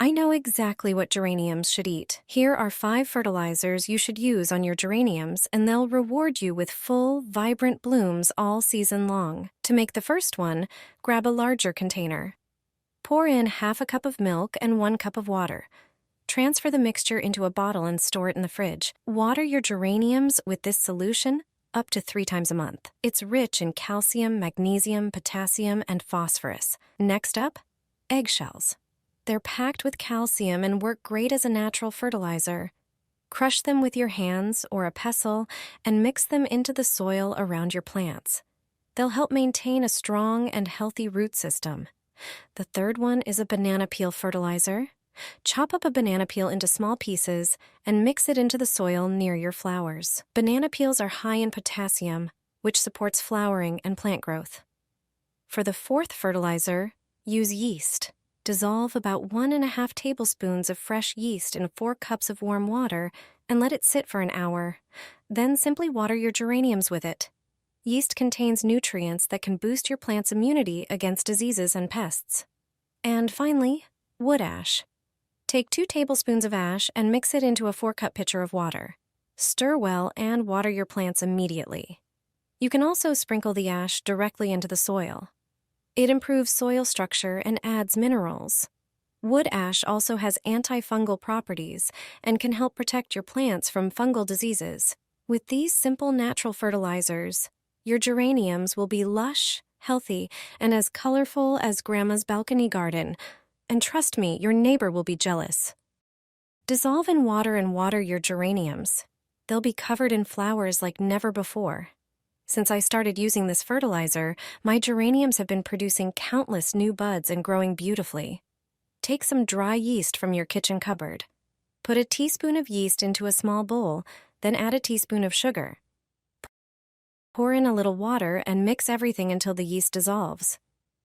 I know exactly what geraniums should eat. Here are 5 fertilizers you should use on your geraniums, and they'll reward you with full, vibrant blooms all season long. To make the first one, grab a larger container. Pour in half a cup of milk and 1 cup of water. Transfer the mixture into a bottle and store it in the fridge. Water your geraniums with this solution up to 3 times a month. It's rich in calcium, magnesium, potassium, and phosphorus. Next up, eggshells. They're packed with calcium and work great as a natural fertilizer. Crush them with your hands or a pestle and mix them into the soil around your plants. They'll help maintain a strong and healthy root system. The third one is a banana peel fertilizer. Chop up a banana peel into small pieces and mix it into the soil near your flowers. Banana peels are high in potassium, which supports flowering and plant growth. For the fourth fertilizer, use yeast. Dissolve about 1½ tablespoons of fresh yeast in 4 cups of warm water and let it sit for an hour. Then simply water your geraniums with it. Yeast contains nutrients that can boost your plant's immunity against diseases and pests. And finally, wood ash. Take 2 tablespoons of ash and mix it into a 4-cup pitcher of water. Stir well and water your plants immediately. You can also sprinkle the ash directly into the soil. It improves soil structure and adds minerals. Wood ash also has antifungal properties and can help protect your plants from fungal diseases. With these simple natural fertilizers, your geraniums will be lush, healthy, and as colorful as Grandma's balcony garden. And trust me, your neighbor will be jealous. Dissolve in water and water your geraniums. They'll be covered in flowers like never before. Since I started using this fertilizer, my geraniums have been producing countless new buds and growing beautifully. Take some dry yeast from your kitchen cupboard. Put a teaspoon of yeast into a small bowl, then add a teaspoon of sugar. Pour in a little water and mix everything until the yeast dissolves.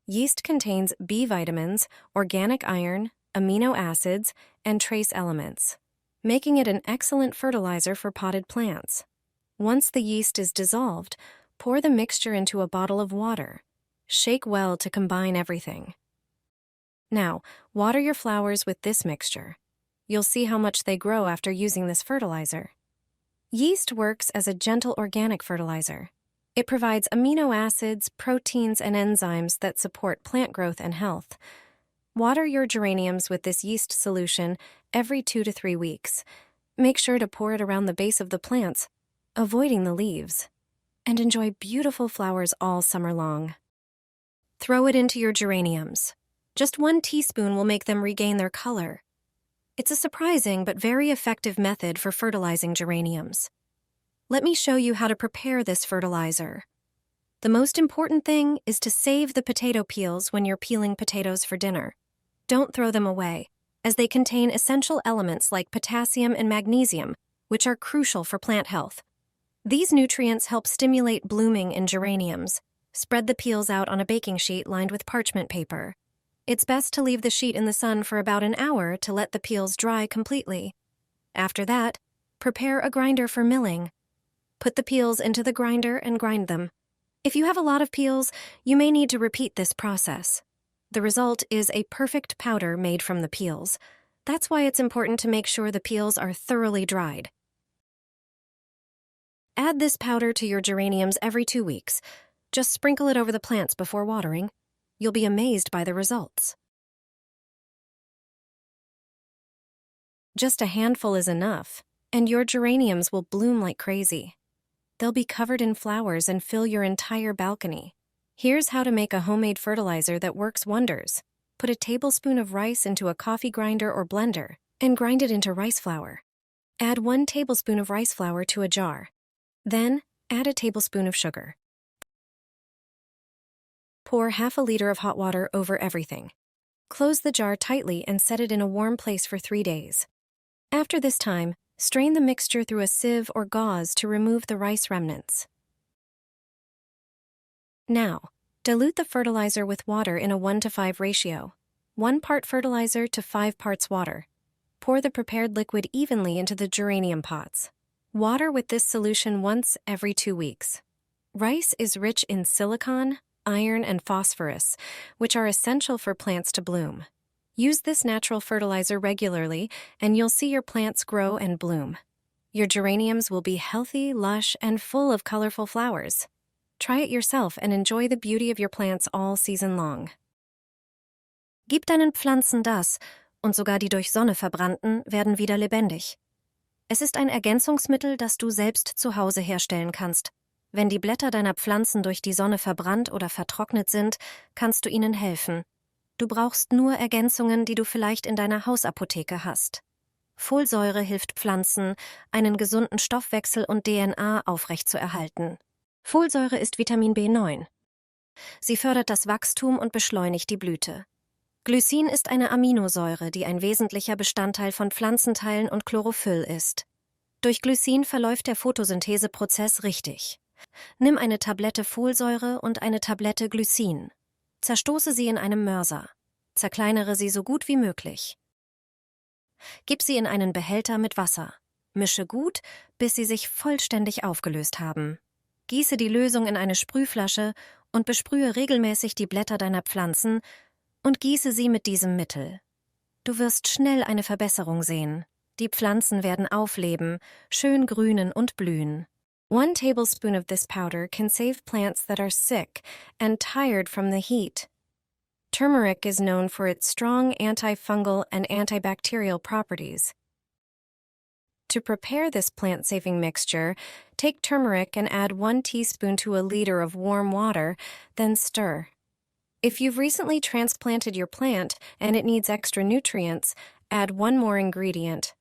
Yeast contains B vitamins, organic iron, amino acids, and trace elements, making it an excellent fertilizer for potted plants. Once the yeast is dissolved, pour the mixture into a bottle of water. Shake well to combine everything. Now, water your flowers with this mixture. You'll see how much they grow after using this fertilizer. Yeast works as a gentle organic fertilizer. It provides amino acids, proteins, and enzymes that support plant growth and health. Water your geraniums with this yeast solution every 2 to 3 weeks. Make sure to pour it around the base of the plants, avoiding the leaves, and enjoy beautiful flowers all summer long. Throw it into your geraniums. Just 1 teaspoon will make them regain their color. It's a surprising but very effective method for fertilizing geraniums. Let me show you how to prepare this fertilizer. The most important thing is to save the potato peels when you're peeling potatoes for dinner. Don't throw them away, as they contain essential elements like potassium and magnesium, which are crucial for plant health. These nutrients help stimulate blooming in geraniums. Spread the peels out on a baking sheet lined with parchment paper. It's best to leave the sheet in the sun for about an hour to let the peels dry completely. After that, prepare a grinder for milling. Put the peels into the grinder and grind them. If you have a lot of peels, you may need to repeat this process. The result is a perfect powder made from the peels. That's why it's important to make sure the peels are thoroughly dried. Add this powder to your geraniums every 2 weeks. Just sprinkle it over the plants before watering. You'll be amazed by the results. Just a handful is enough, and your geraniums will bloom like crazy. They'll be covered in flowers and fill your entire balcony. Here's how to make a homemade fertilizer that works wonders. Put a tablespoon of rice into a coffee grinder or blender and grind it into rice flour. Add 1 tablespoon of rice flour to a jar. Then, add a tablespoon of sugar. Pour ½ liter of hot water over everything. Close the jar tightly and set it in a warm place for 3 days. After this time, strain the mixture through a sieve or gauze to remove the rice remnants. Now, dilute the fertilizer with water in a 1:5 ratio. 1 part fertilizer to 5 parts water. Pour the prepared liquid evenly into the geranium pots. Water with this solution once every 2 weeks. Rice is rich in silicon, iron, and phosphorus, which are essential for plants to bloom. Use this natural fertilizer regularly, and you'll see your plants grow and bloom. Your geraniums will be healthy, lush, and full of colorful flowers. Try it yourself and enjoy the beauty of your plants all season long. Gib deinen Pflanzen das, und sogar die durch Sonne verbrannten werden wieder lebendig. Es ist ein Ergänzungsmittel, das du selbst zu Hause herstellen kannst. Wenn die Blätter deiner Pflanzen durch die Sonne verbrannt oder vertrocknet sind, kannst du ihnen helfen. Du brauchst nur Ergänzungen, die du vielleicht in deiner Hausapotheke hast. Folsäure hilft Pflanzen, einen gesunden Stoffwechsel und DNA aufrechtzuerhalten. Folsäure ist Vitamin B9. Sie fördert das Wachstum und beschleunigt die Blüte. Glycin ist eine Aminosäure, die ein wesentlicher Bestandteil von Pflanzenteilen und Chlorophyll ist. Durch Glycin verläuft der Photosyntheseprozess richtig. Nimm eine Tablette Folsäure und eine Tablette Glycin. Zerstoße sie in einem Mörser. Zerkleinere sie so gut wie möglich. Gib sie in einen Behälter mit Wasser. Mische gut, bis sie sich vollständig aufgelöst haben. Gieße die Lösung in eine Sprühflasche und besprühe regelmäßig die Blätter deiner Pflanzen und gieße sie mit diesem Mittel. Du wirst schnell eine Verbesserung sehen. Die Pflanzen werden aufleben, schön grünen und blühen. 1 tablespoon of this powder can save plants that are sick and tired from the heat. Turmeric is known for its strong antifungal and antibacterial properties. To prepare this plant-saving mixture, take turmeric and add 1 teaspoon to a liter of warm water, then stir. If you've recently transplanted your plant and it needs extra nutrients, add 1 more ingredient.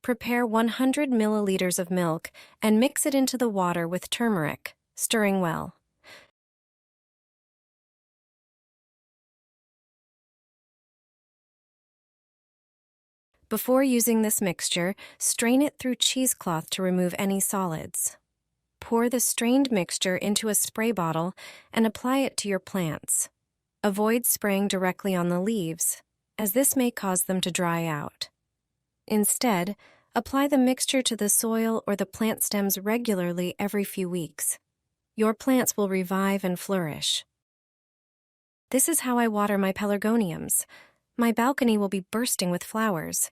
Prepare 100 milliliters of milk and mix it into the water with turmeric, stirring well. Before using this mixture, strain it through cheesecloth to remove any solids. Pour the strained mixture into a spray bottle and apply it to your plants. Avoid spraying directly on the leaves, as this may cause them to dry out. Instead, apply the mixture to the soil or the plant stems regularly every few weeks. Your plants will revive and flourish. This is how I water my pelargoniums. My balcony will be bursting with flowers.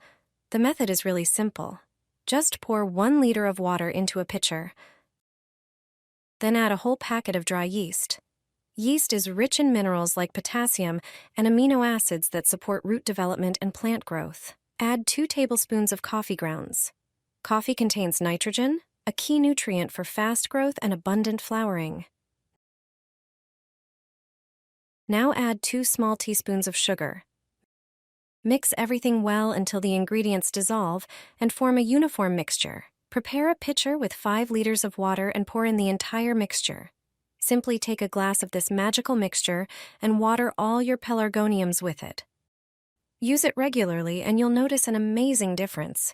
The method is really simple. Just pour 1 liter of water into a pitcher. Then add a whole packet of dry yeast. Yeast is rich in minerals like potassium and amino acids that support root development and plant growth. Add 2 tablespoons of coffee grounds. Coffee contains nitrogen, a key nutrient for fast growth and abundant flowering. Now add 2 small teaspoons of sugar. Mix everything well until the ingredients dissolve and form a uniform mixture. Prepare a pitcher with 5 liters of water and pour in the entire mixture. Simply take a glass of this magical mixture and water all your pelargoniums with it. Use it regularly and you'll notice an amazing difference.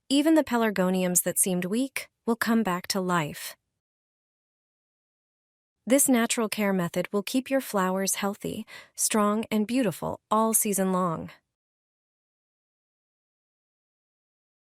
Even the pelargoniums that seemed weak will come back to life. This natural care method will keep your flowers healthy, strong, and beautiful all season long.